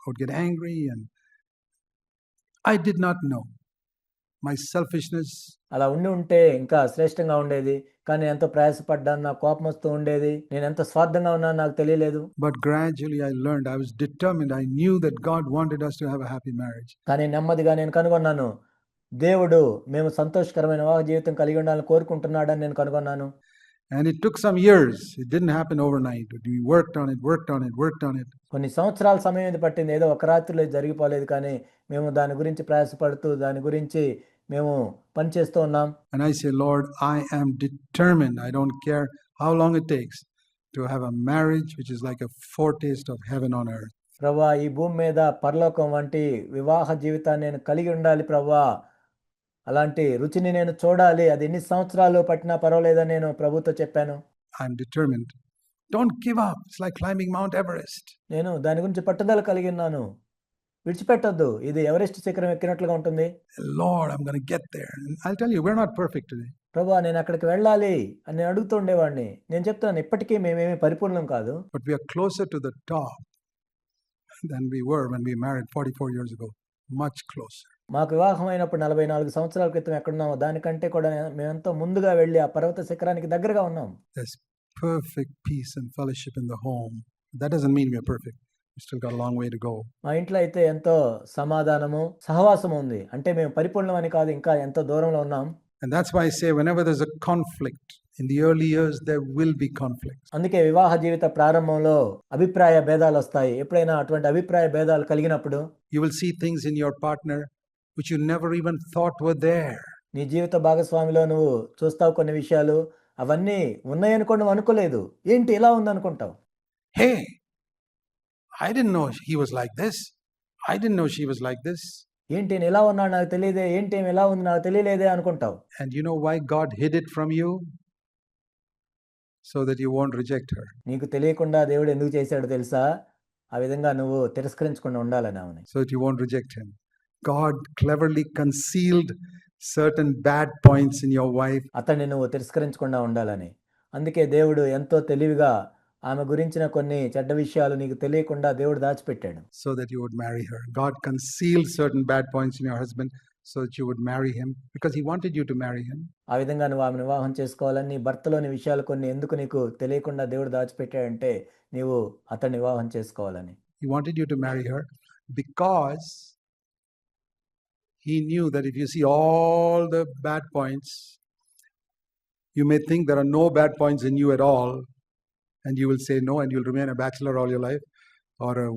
would get angry and I did not know. My selfishness. అలా ఉంటే ఇంకా శ్రేష్టంగా ఉండేది. కానీ ఎంతో ప్రయాసపడ్డాను, నాకు కోపం వస్తూ ఉండేది. నేను ఎంత స్వార్థంగా ఉన్నానో నాకు తెలియలేదు. But gradually I learned. I was determined. I knew that God wanted us to have a happy marriage. కానీ నెమ్మదిగా నేను కనుగొన్నాను, దేవుడు మేము సంతోషకరమైన వివాహ జీవితం కలిగి ఉండాలని కోరుకుంటున్నాడని నేను కనుగొన్నాను. And it took some years. It didn't happen overnight. But we worked on it. కొన్ని సంవత్సరాల సమయం ఇది పట్టింది. ఏదో ఒక రాత్రిలో జరిగిపోలేదు, కానీ మేము దాని గురించి ప్రయాసపడుతూ దాని గురించి మేము పనిచేస్తూ ఉన్నాం. And I say, Lord, I am determined. I don't care how long it takes to have a marriage which is like a foretaste of heaven on earth. ప్రభువా ఈ భూమి మీద పరలోకం వంటి వివాహ జీవితాన్ని నేను కలిగి ఉండాలి ప్రభువా. అలాంటి రుచిని నేను చూడాలి. అది ఎన్ని సంవత్సరాలు పట్టినా పర్వాలేదని నేను ప్రభుతో చెప్పాను. I'm determined. Don't give up. It's like climbing Mount Everest. నేను దాని గురించి పట్టుదల కలిగి ఉన్నాను. విడిచిపెట్టొద్దు. ఇది ఎవరెస్ట్ శిఖరం ఎక్కినట్లుగా ఉంటుంది. Lord, I'm going to get there. And I'll tell you, we're not perfect today. ప్రభువా నేను అక్కడికి వెళ్ళాలి అని నేను అడుగుతూ ఉండేవాడిని. నేను చెప్తున్నాను ఇప్పటికీ మేమేమి పరిపూర్ణం కాదు. But we are closer to the top than we were when we married 44 years ago. Much closer. మాకు వివాహం అయినప్పుడు 44 సంవత్సరాల క్రితం ఎక్కడున్నామో దానికంటే కూడా మేమెంతో ముందుగా వెళ్ళి ఆ పర్వత శిఖరానికి దగ్గరగా ఉన్నాం. There's perfect peace and fellowship in the home. That doesn't mean we're perfect. We still got a long way to go. మా ఇంట్లో అయితే ఎంతో సమాధానము సహవాసం ఉంది. అంటే మేము పరిపూర్ణం అని కాదు, ఇంకా ఎంతో దూరంలో ఉన్నాం. And that's why I say whenever there's a conflict, in the early years, there will be conflicts. అందుకే వివాహ జీవిత ప్రారంభంలో అభిప్రాయ భేదాలు వస్తాయి. ఎప్పుడైనా అటువంటి అభిప్రాయ భేదాలు కలిగినప్పుడు You will see things in your partner which you never even thought were there. నీ జీవిత భాగస్వామిలో నువ్వు చూస్తావు కొన్ని విషయాలు, అవన్నీ ఉన్నాయని కూడా నువ్వు అనుకోలేదు. ఏంటి ఇలా ఉందనుకుంటావు. Hey, I didn't know he was like this. I didn't know she was like this. ఏంటి నేను ఇలా ఉన్నాడు నాకు తెలియదే, ఏంటి ఏమి ఇలా ఉంది నాకు తెలియలేదే అనుకుంటావు. And you know why God hid it from you? So that you won't reject her. నీకు తెలియకుండా దేవుడు ఎందుకు చేశాడో తెలుసా? ఆ విధంగా నువ్వు తిరస్కరించకుండా ఉండాలని ఆమెని. So that you won't reject him. God cleverly concealed certain bad points in your wife. అతన్ని నువ్వు తిరస్కరించకుండా ఉండాలని. అందుకే దేవుడు ఎంతో తెలివిగా ఆమె గురించిన కొన్ని చెడ్డ విషయాలు నీకు తెలియకుండా దేవుడు దాచిపెట్టాడు. So that you would marry her. God concealed certain bad points in your husband so that you would marry him because he wanted you to marry him. ఆ విధంగా నువ్వు ఆమెను వివాహం చేసుకోవాలని నీ భర్తలోని విషయాలు కొన్ని ఎందుకు నీకు తెలియకుండా దేవుడు దాచిపెట్టాడంటే నీవు అతన్ని వివాహం చేసుకోవాలని. He wanted you to marry her because he knew that if you see all the bad points, you may think there are no bad points in you at all, and you will say no, and you'll remain a bachelor all your life or a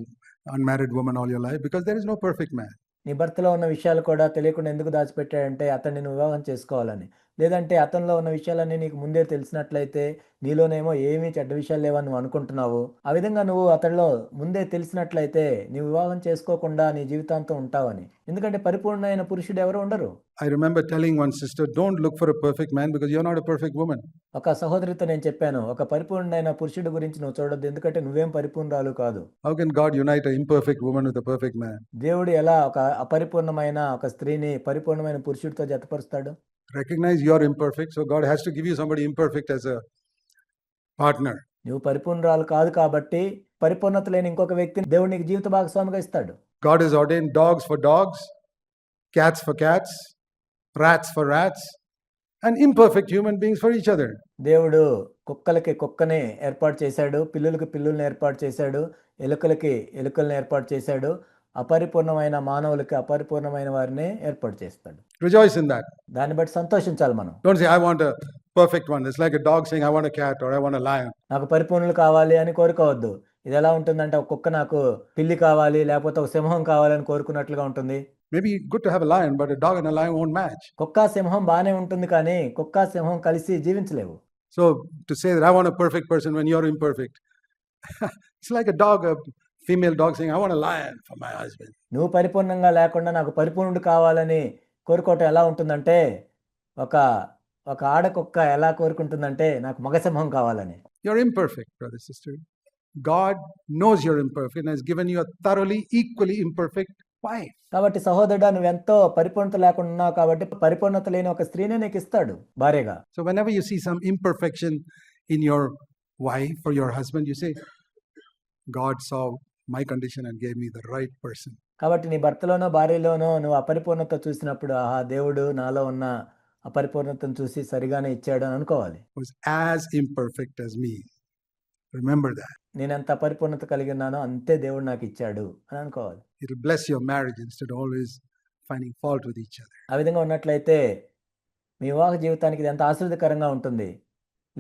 unmarried woman all your life because there is no perfect man. నీ భర్తలో ఉన్న విషయాలు కూడా తెలియకుండా ఎందుకు దాచిపెట్టాడంటే అతన్ని నువ్వు వివాహం చేసుకోవాలని. లేదంటే అతనిలో ఉన్న విషయాలన్నీ నీకు ముందే తెలిసినట్లయితే నీలోనేమో ఏమీ చెడ్డ విషయాలు లేవని నువ్వు అనుకుంటున్నావు. ఆ విధంగా నువ్వు అతడిలో ముందే తెలిసినట్లయితే నీవు వివాహం చేసుకోకుండా నీ జీవితాంతం ఉంటావని. ఎందుకంటే పరిపూర్ణమైన పురుషుడు ఎవరు ఉండరు. I remember telling one sister, don't look for a perfect man because you're not a perfect woman. ఒక సహోదరితో నేను చెప్పాను, ఒక పరిపూర్ణమైన పురుషుడి గురించి నువ్వు చూడొద్దు, ఎందుకంటే నువ్వేం పరిపూర్ణరాలు కాదు. How can God unite an imperfect woman with a perfect man? దేవుడు ఎలా ఒక అపరిపూర్ణమైన ఒక స్త్రీని పరిపూర్ణమైన పురుషుడితో జతపరుస్తాడు? Recognize you're imperfect, so God has to give you somebody imperfect as a partner. నువ్వు పరిపూర్ణరాలు కాదు కాబట్టి పరిపూర్ణత లేని ఇంకొక వ్యక్తిని దేవుడు నీకు జీవిత భాగస్వామిగా ఇస్తాడు. God has ordained dogs for dogs, cats for cats, rats for rats, and imperfect human beings for each other. దేవుడు కుక్కలకి కుక్కని ఏర్పాటు చేశాడు, పిల్లులకి పిల్లుల్ని ఏర్పాటు చేశాడు, ఎలుకలకి ఎలుకల్ని ఏర్పాటు చేశాడు, అపరిపూర్ణమైన మానవులకి అపరిపూర్ణమైన వారిని ఏర్పాటు చేస్తాడు. Rejoice in that. దాన్ని బట్టి సంతోషించాలి మనం. Don't say, I want a perfect one. It's like a dog saying, I want a cat or I want a lion. నాకు పరిపూర్ణులు కావాలి అని కోరుకోవద్దు. ఇది ఎలా ఉంటుందంటే ఒక కుక్క నాకు పిల్లి కావాలి లేకపోతే ఒక సింహం కావాలని కోరుకున్నట్లుగా ఉంటుంది. Maybe good to have a lion, but a dog and a lion won't match. కుక్క సింహం బాగానే ఉంటుంది కానీ కుక్క సింహం కలిసి జీవించలేవు. So to say that I want a perfect person when you're imperfect, it's like a dog, a female dog saying, I want a lion for my husband. నువ్వు పరిపూర్ణంగా లేకుండా నాకు పరిపూర్ణుడు కావాలని కోరుకోవటం ఎలా ఉంటుందంటే ఒక ఒక ఆడకుక్క ఎలా కోరుకుంటుందంటే నాకు మగసింహం కావాలని. You're imperfect, brother, sister. God knows you're imperfect and has given you a thoroughly, equally imperfect wife. కాబట్టి సహోదరుడా నువ్వెంతో పరిపూర్ణత లేకుండా ఉన్నావు కాబట్టి పరిపూర్ణత లేని ఒక స్త్రీనే నీకు ఇస్తాడు భార్యగా. So whenever you see some imperfection in your wife or your husband, you say, God saw my condition and gave me the right person. కాబట్టి నీ భర్తలోనో భార్యలోనో నువ్వు అపరిపూర్ణత చూసినప్పుడు ఆహా దేవుడు నాలో ఉన్న అపరిపూర్ణతను చూసి సరిగానే ఇచ్చాడు అని అనుకోవాలి. Was as imperfect as me. Remember that. నేను ఎంత అపరిపూర్ణత కలిగి ఉన్నానో అంతే దేవుడు నాకు ఇచ్చాడు అని అనుకోవాలి. It'll bless your marriage instead of always finding fault with each other. ఆ విధంగా ఉన్నట్లయితే మీ వివాహ జీవితానికి ఇది ఎంత ఆశీర్వదకరంగా ఉంటుంది.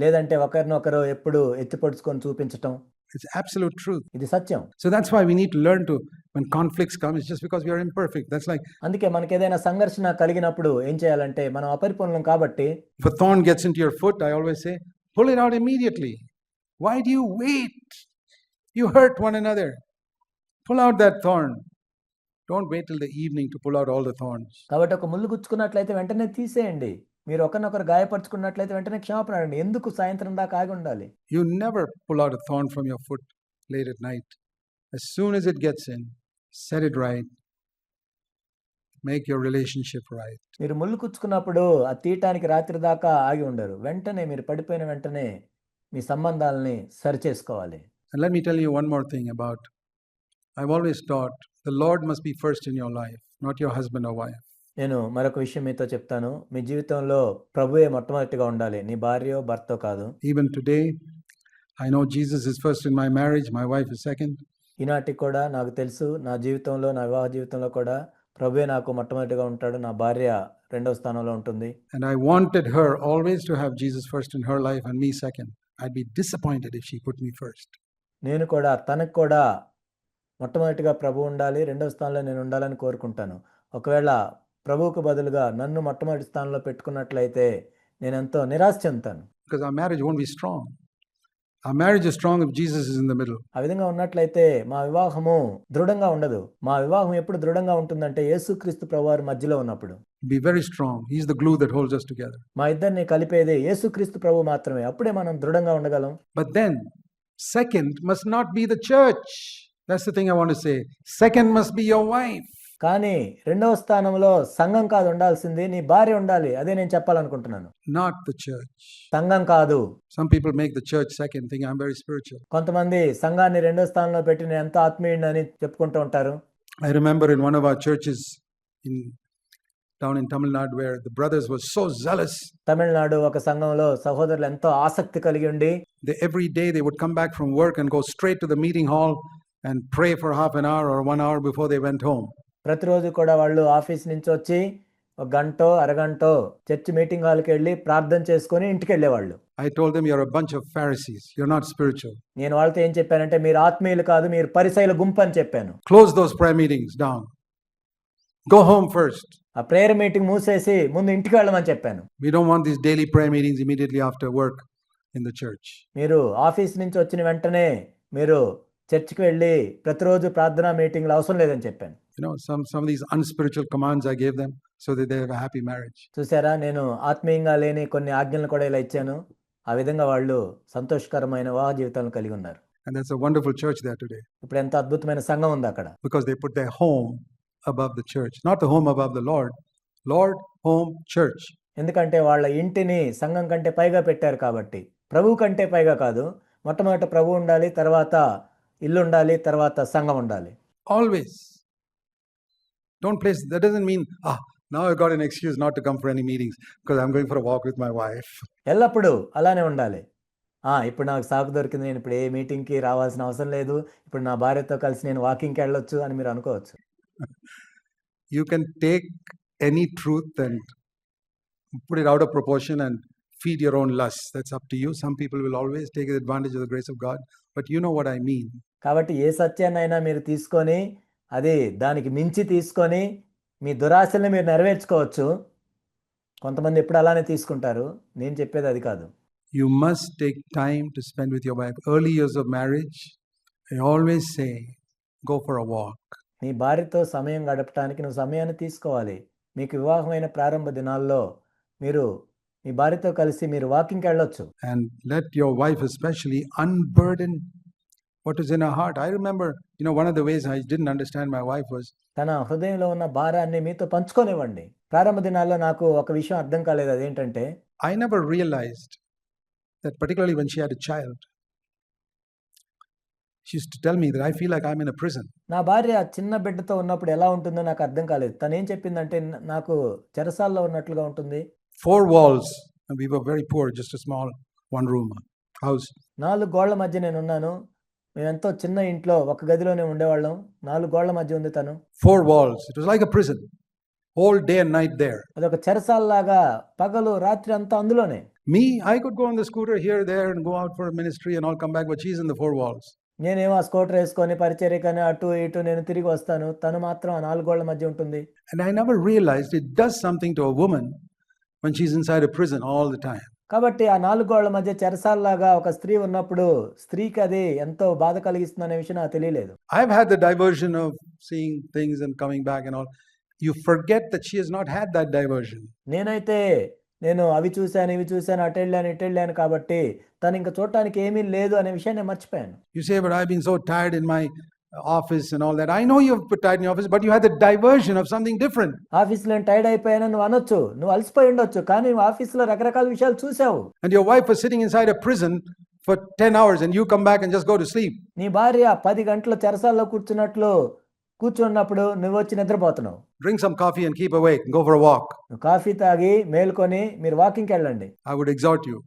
లేదంటే ఒకరినొకరు ఎప్పుడు ఎత్తిపొడుచుకొని చూపించటం. It's absolute truth. ఇది సత్యం. So that's why we need to learn to, when conflicts come, it's just because we are imperfect. That's like, అందుకే మనకి ఏదైనా సంఘర్షణ కలిగినప్పుడు ఏం చేయాలంటే మనం అపరిపూర్ణం కాబట్టి if a thorn gets into your foot, I always say, pull it out immediately. Why do you wait? You hurt one another. Pull out that thorn. Don't wait till the evening to pull out all the thorns. కాబట్టి ఒక ముళ్ళు గుచ్చుకున్నట్లయితే వెంటనే తీసేయండి. మీరు ఒకరినొకరు గాయపరుచుకున్నట్లయితే వెంటనే క్షమాపణ అడగండి. ఎందుకు సాయంత్రం దాకా ఆగి ఉండాలి? You never pull out a thorn from your foot late at night. As soon as it gets in, set it right. Make your relationship right. మీరు ముళ్ళు కుచ్చుకున్నప్పుడు అది తీయటానికి రాత్రి దాకా ఆగి ఉండరు. వెంటనే మీరు పడిపోయిన వెంటనే మీ సంబంధాలని సరిచేసుకోవాలి. And let me tell you one more thing about, I've always taught the Lord must be first in your life, not your husband or wife. నేను మరొక విషయం మీతో చెప్తాను. మీ జీవితంలో ప్రభువే మొట్టమొదటిగా ఉండాలి. నీ భార్యో భర్తో కాదు. Even today, I know Jesus is first in my marriage, my wife is second. ఈనాటికి కూడా నాకు తెలుసు, నా జీవితంలో, నా వివాహ జీవితంలో కూడా ప్రభువే నాకు మొట్టమొదటిగా ఉంటాడు. నా భార్య రెండవ స్థానంలో ఉంటుంది. And I wanted her always to have Jesus first in her life and me second. I'd be disappointed if she put me first. నేను కూడా తనకు కూడా మొట్టమొదటిగా ప్రభువు ఉండాలి, రెండవ స్థానంలో నేను ఉండాలని కోరుకుంటాను. ఒకవేళ ప్రభువుకు బదులుగా నన్ను మొట్టమొదటి స్థానంలో పెట్టుకున్నట్లయితే నేను ఎంతో నిరాశ చెందుతాను. Because our marriage won't be strong. Our marriage is strong if Jesus is in the middle. ఆ విధంగా ఉన్నట్లయితే మా వివాహము దృఢంగా ఉండదు. మా వివాహం ఎప్పుడు దృఢంగా ఉంటుందంటే యేసుక్రీస్తు ప్రభువారు మధ్యలో ఉన్నప్పుడు. Be very strong. He's the glue that holds us together. మా ఇద్దరిని కలిపేదే యేసుక్రీస్తు ప్రభువు మాత్రమే. అప్పుడే మనం దృఢంగా ఉండగలం. But then, second must not be the church. That's the thing I want to say. Second must be your wife. కానీ రెండవ స్థానంలో సంఘం కాదు ఉండాల్సింది, నీ భార్య ఉండాలి. అదే నేను చెప్పాలనుకుంటున్నాను. Not the church. సంఘం కాదు. Some people make the church second, think I'm very spiritual. కొంతమంది సంఘాన్ని రెండో స్థానంలో పెట్టి నేను ఎంత ఆత్మీయుడిని చెప్పుకుంటూ ఉంటారు. I remember in one of our churches down in Tamil Nadu where the brothers were so zealous. Tamil Nadu ఒక సంఘంలో సహోదరులు ఎంతో ఆసక్తి కలిగి ఉండి Every day they would come back from work and go straight to the meeting hall and pray for half an hour or 1 hour before they went home. ప్రతిరోజు కూడా వాళ్ళు ఆఫీస్ నుంచి వచ్చి ఒక గంటో అరగంటో చర్చ్ మీటింగ్ హాల్కి వెళ్ళి ప్రార్థన చేసుకొని ఇంటికి వెళ్ళేవాళ్ళు. I told them, you're a bunch of Pharisees. You're not spiritual. నేను వాళ్ళతో ఏం చెప్పానంటే మీరు ఆత్మీయులు కాదు, మీరు పరిసయ్యుల గుంపు అని చెప్పాను. Close those prayer meetings down. Go home first. ఆ ప్రేయర్ మీటింగ్ మూసేసి ముందు ఇంటికి వెళ్ళమని చెప్పాను. We don't want these daily prayer meetings immediately after work in the church. మీరు ఆఫీస్ నుంచి వచ్చిన వెంటనే మీరు చర్చికి వెళ్ళి ప్రతిరోజు ప్రార్థనా మీటింగ్లు అవసరం లేదని చెప్పాను. You know, some of these unspiritual commands I gave them so that they have a happy marriage. చూసారా, నేను ఆత్మీయంగా లేని కొన్ని ఆజ్ఞలను కూడా ఇలా ఇచ్చాను. ఆ విధంగా వాళ్ళు సంతోషకరమైన వివాహ జీవితాలను కలిగి ఉన్నారు. And that's a wonderful church there today. ఇప్పుడు ఎంత అద్భుతమైన సంఘం ఉంది అక్కడ. Because they put their home above the church, not the home above the Lord. Lord, home, church. ఎందుకంటే వాళ్ళ ఇంటిని సంఘం కంటే పైగా పెట్టారు కాబట్టి. ప్రభువు కంటే పైగా కాదు, మొట్టమొదట ప్రభువు ఉండాలి, తర్వాత ఇల్లు ఉండాలి, తర్వాత సంఘం ఉండాలి. Always. Don't place, that doesn't mean, now I've got an excuse not to come for any meetings because I'm going for a walk with my wife. ఎల్లప్పుడూ అలానే ఉండాలి. ఇప్పుడు నాకు సాకు దొరికింది, నేను ఇప్పుడు ఏ మీటింగ్కి రావాల్సిన అవసరం లేదు, ఇప్పుడు నా భార్యతో కలిసి నేను వాకింగ్కి వెళ్ళొచ్చు అని మీరు అనుకోవచ్చు. You can take any truth and put it out of proportion and feed your own lusts. That's up to you. Some people will always take advantage of the grace of God, but you know what I mean. కాబట్టి ఏ సత్యాన్నైనా మీరు తీసుకొని అది దానికి మించి తీసుకొని మీ దురాశల్ని మీరు నెరవేర్చుకోవచ్చు. కొంతమంది ఎప్పుడు అలానే తీసుకుంటారు. నేను చెప్పేది అది కాదు. You must take time to spend with your wife. Early years of marriage, I always say, go for a walk. నీ భార్యతో సమయం గడపడానికి నువ్వు సమయాన్ని తీసుకోవాలి. మీకు వివాహమైన ప్రారంభ దినాల్లో మీరు మీ భార్యతో కలిసి మీరు వాకింగ్కి వెళ్ళొచ్చు. And let your wife especially unburden what is in her heart. I remember, one of the ways I didn't understand my wife was, తన హృదయంలో ఉన్న భారాన్ని మీతో పంచుకోనివ్వండి. ప్రారంభ దినాల్లో నాకు ఒక విషయం అర్థం కాలేదు. అదేంటంటే I never realized that particularly when she had a child, she used to tell me that I feel like I'm in a prison. నా భార్య చిన్న బిడ్డతో ఉన్నప్పుడు ఎలా ఉంటుందో నాకు అర్థం కాలేదు. తను ఏం చెప్పిందంటే నాకు చెరసాల్లో ఉన్నట్లుగా ఉంటుంది. 4 walls, and we were very poor, just a small one-room house. 4 Golla మధ్య నేను ఉన్నాను. మేమెంతో చిన్న ఇంట్లో ఒక గదిలోనే ఉండేవాళ్ళం. 4 గోళ్ల మధ్య ఉంది తను. 4 walls. It was like a prison. Whole day and night there. అదొక చెరసాలలాగా పగలు రాత్రి అంతా అందులోనే. Me, I could go on the scooter here, there, and go out for a ministry and all come back, but she's in the 4 walls. నేనేమో ఆ scooter వేసుకొని పరిచర్యకని అటు ఇటు నేను తిరిగి వస్తాను. తను మాత్రం ఆ 4 గోళ్ల మధ్య ఉంటుంది. And I never realized it does something to a woman when she's inside a prison all the time. కాబట్టి ఆ 4 గోడల మధ్య చెరసాల్లాగా ఒక స్త్రీ ఉన్నప్పుడు స్త్రీకి అది ఎంతో బాధ కలిగిస్తుందనే విషయం నాకు తెలియలేదు. I've had the diversion of seeing things and coming back and all. You forget that she has not had that diversion. నేను అవి చూశాను, ఇవి చూశాను, అటెళ్ళాను, ఇటెళ్ళాను కాబట్టి తనింక చూడటానికి ఏమీ లేదు అనే విషయాన్ని నేను మర్చిపోయాను. You say, but I've been so tired in my office and all that. I know you've been tired in your office, but you had the diversion of something different. ఆఫీస్‌లో నేను టైర్డ్ అయిపోయానని నువ్వు అనొచ్చు. నువ్వు అలసిపోయి ఉండొచ్చు. కానీ నువ్వు ఆఫీస్‌లో రకరకాల విషయాలు చూసావు. And your wife was sitting inside a prison for 10 hours and you come back and just go to sleep. నీ భార్య 10 గంటలు చెరసాల్లో కూర్చున్నప్పుడు నువ్వొచ్చి నిద్రపోతున్నావు. Drink some coffee and keep awake and go for a walk. నువ్వు కాఫీ తాగి మేలుకొని మీరు వాకింగ్‌కి వెళ్ళండి. I would exhort you.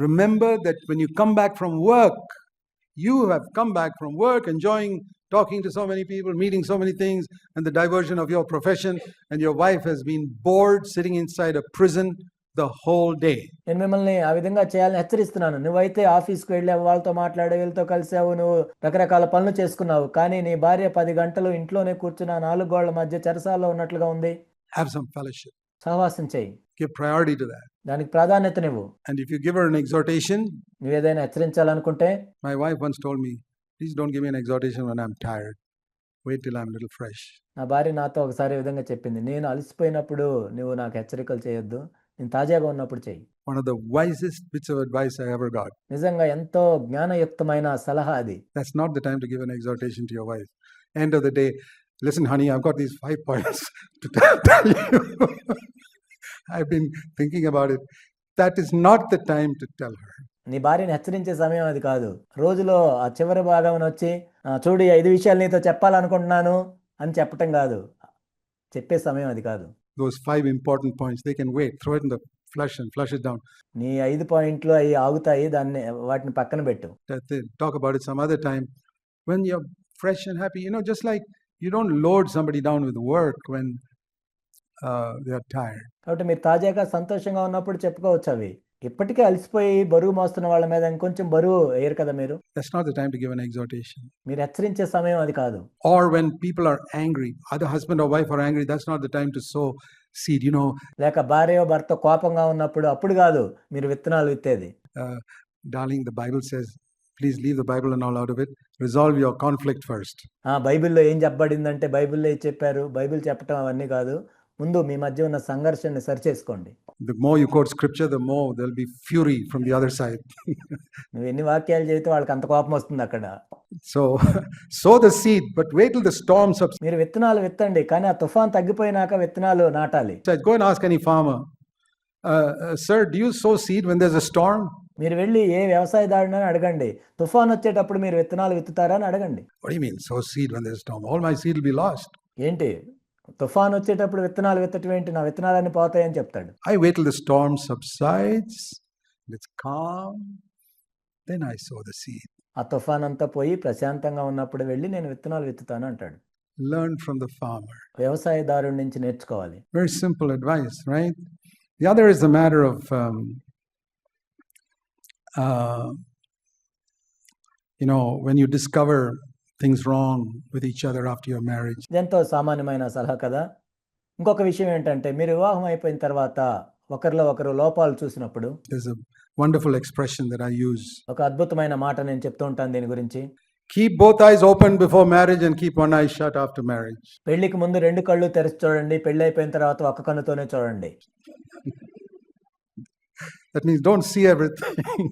Remember that when you come back from work, you have come back from work enjoying talking to so many people, meeting so many things, and the diversion of your profession, and your wife has been bored sitting inside a prison the whole day. నేను మిమ్మల్ని ఆ విధంగా చేయాలని హెచ్చరిస్తున్నాను. నువ్వైతే ఆఫీస్‌కి వెళ్ళావు, వాళ్ళతో మాట్లాడావు, వీళ్ళతో కలిసావు, నువ్వు రకరకాల పనులు చేసుకున్నావు. కానీ నీ భార్య 10 గంటలు ఇంట్లోనే కూర్చుని 4 గోడల మధ్య చెరసాల్లో ఉన్నట్లుగా ఉంది. Have some fellowship. సహవాసం చెయ్యి. Give priority to that. దానికి ప్రాధాన్యతనివ్వు. And if you give her an exhortation, నువ్వేదైనా హెచ్చరించాలనుకుంటే, my wife once told me, please don't give me an exhortation when I'm tired. Wait till I'm a little fresh. నా భార్య నాతో ఒకసారి ఈ విధంగా చెప్పింది. నేను అలసిపోయినప్పుడు నువ్వు నాకు హెచ్చరికలు చేయొద్దు. నేను తాజాగా ఉన్నప్పుడు చెయ్యి. One of the wisest bits of advice I ever got. నిజంగా ఎంతో జ్ఞానయుక్తమైన సలహా అది. That's not the time to give an exhortation to your wife. End of the day, listen, honey, I've got these 5 points to tell you. I've been thinking about it. That is not the time to tell her. నీ భార్యని హెచ్చరించే సమయం అది కాదు. రోజులో ఆ చివరి భాగంలో వచ్చి చూడు ఈ 5 విషయాలు నీతో చెప్పాలనుకుంటున్నాను అని చెప్పటం కాదు. చెప్పే సమయం అది కాదు. Those 5 important points, they can wait. Throw it in the flush and flush it down. నీ 5 పాయింట్లు అవి ఆగుతాయి. వాటిని పక్కన పెట్టు. Talk about it some other time. When you're fresh and happy, just like you don't load somebody down with work when they are tired. కాబట్టి మీరు తాజాగా సంతోషంగా ఉన్నప్పుడు చెప్పుకోవచ్చు అవి. ఇప్పటికే అలసిపోయి బరువు మోస్తున్న వాళ్ళ మీద ఇంకొంచెం బరువు వేయరు కదా మీరు. That's not the time to give an exhortation. మీరు హెచ్చరించే సమయం అది కాదు. Or when people are angry, either husband or wife are angry, that's not the time to sow seed, లేక భార్యో భర్త కోపంగా ఉన్నప్పుడు అప్పుడు కాదు మీరు విత్తనాలు విత్తేది. Darling, the Bible says, please leave the Bible and all out of it. Resolve your conflict first. బైబిల్లో ఏం చెప్పబడిందంటే బైబిల్లో ఏం చెప్పారు, బైబిల్ చెప్పటం అవన్నీ కాదు. ముందు మీ మధ్య ఉన్న సంఘర్షణని సరిచేసుకోండి. The more you quote scripture, the more there'll be fury from the other side. నువ్వు ఎన్ని వాక్యాలు చెబితే వాళ్ళకి అంత కోపం వస్తుంది అక్కడ. So sow the seed, but wait till the storm subsides. మీరు విత్తనాలు విత్తండి, కానీ ఆ తుఫాన్ తగ్గిపోయినాక విత్తనాలు నాటాలి. Go and ask any farmer, sir, do you sow seed when there's a storm? మీరు వెళ్ళి ఏ వ్యవసాయదారుని అడగండి, తుఫాన్ వచ్చేటప్పుడు మీరు విత్తనాలు విత్తుతారా అని అడగండి. What do you mean sow seed when there's a storm? All my seed will be lost. ఏంటి తుఫాన్ వచ్చేటప్పుడు విత్తనాలు విత్తటం ఏంటి, నా విత్తనాలన్నీ పోతాయని చెప్తాడు. I wait till the storm subsides, it's calm, then I sow the seed. ఆ తుఫాన్ అంతా పోయి ప్రశాంతంగా ఉన్నప్పుడు వెళ్ళి నేను విత్తనాలు విత్తుతాను అంటాడు. Learn from the farmer. వ్యవసాయదారుడి నుంచి నేర్చుకోవాలి. Very simple advice, right? The other is the matter of when you discover things wrong with each other after your marriage. ఎంతో సామాన్యమైన సలహా కదా. ఇంకొక విషయం ఏంటంటే మీరు వివాహం అయిపోయిన తర్వాత ఒకరిలో ఒకరు లోపాలు చూసినప్పుడు, There's a wonderful expression that I use. ఒక అద్భుతమైన మాట నేను చెప్తూ ఉంటాను దీని గురించి. Keep both eyes open before marriage and keep one eye shut after marriage. పెళ్లికి ముందు 2 కళ్ళు తెరిచి చూడండి, పెళ్లి అయిపోయిన తర్వాత ఒక కన్నుతోనే చూడండి. That means don't see everything.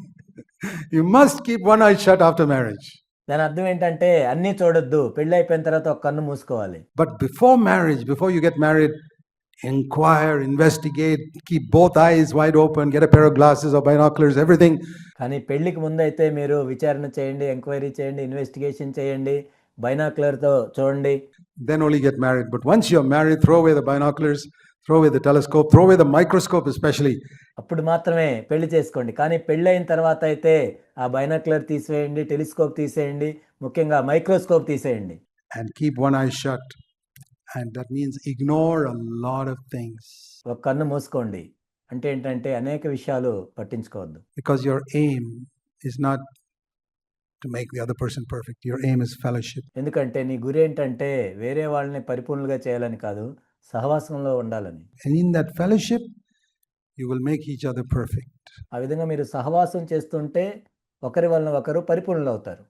You must keep one eye shut after marriage. దాని అర్థం ఏంటంటే అన్నీ చూడొద్దు, పెళ్లి అయిపోయిన తర్వాత ఒక కన్ను మూసుకోవాలి. But before marriage, before you get married, inquire, investigate, keep both eyes wide open, get a pair of glasses or binoculars, everything. కానీ పెళ్లికి ముందు అయితే మీరు విచారణ చేయండి, ఎంక్వైరీ చేయండి, ఇన్వెస్టిగేషన్ చేయండి, బైనాక్యులర్తో చూడండి. Then only get married. But once you're married, throw away the binoculars, throw away the telescope, throw away the microscope especially. అప్పుడు మాత్రమే పెళ్లి చేసుకోండి. కానీ పెళ్ళైన తర్వాత అయితే ఆ బైనాక్యులర్ తీసేయండి, టెలిస్కోప్ తీసేయండి, ముఖ్యంగా మైక్రోస్కోప్ తీసేయండి. And keep one eye shut. And that means ignore a lot of things. ఒక కన్ను మూసుకోండి అంటే ఏంటంటే అనేక విషయాలు పట్టించుకోవద్దు. Because your aim is not to make the other person perfect. Your aim is fellowship. ఎందుకంటే నీ గురి ఏంటంటే వేరే వాళ్ళని పరిపూర్ణులుగా చేయాలని కాదు, సహవాసంలో ఉండాలని. And in that fellowship, you will make each other perfect. ఆ విధంగా మీరు సహవాసం చేస్తుంటే ఒకరి వలన ఒకరు పరిపూర్ణులవుతారు.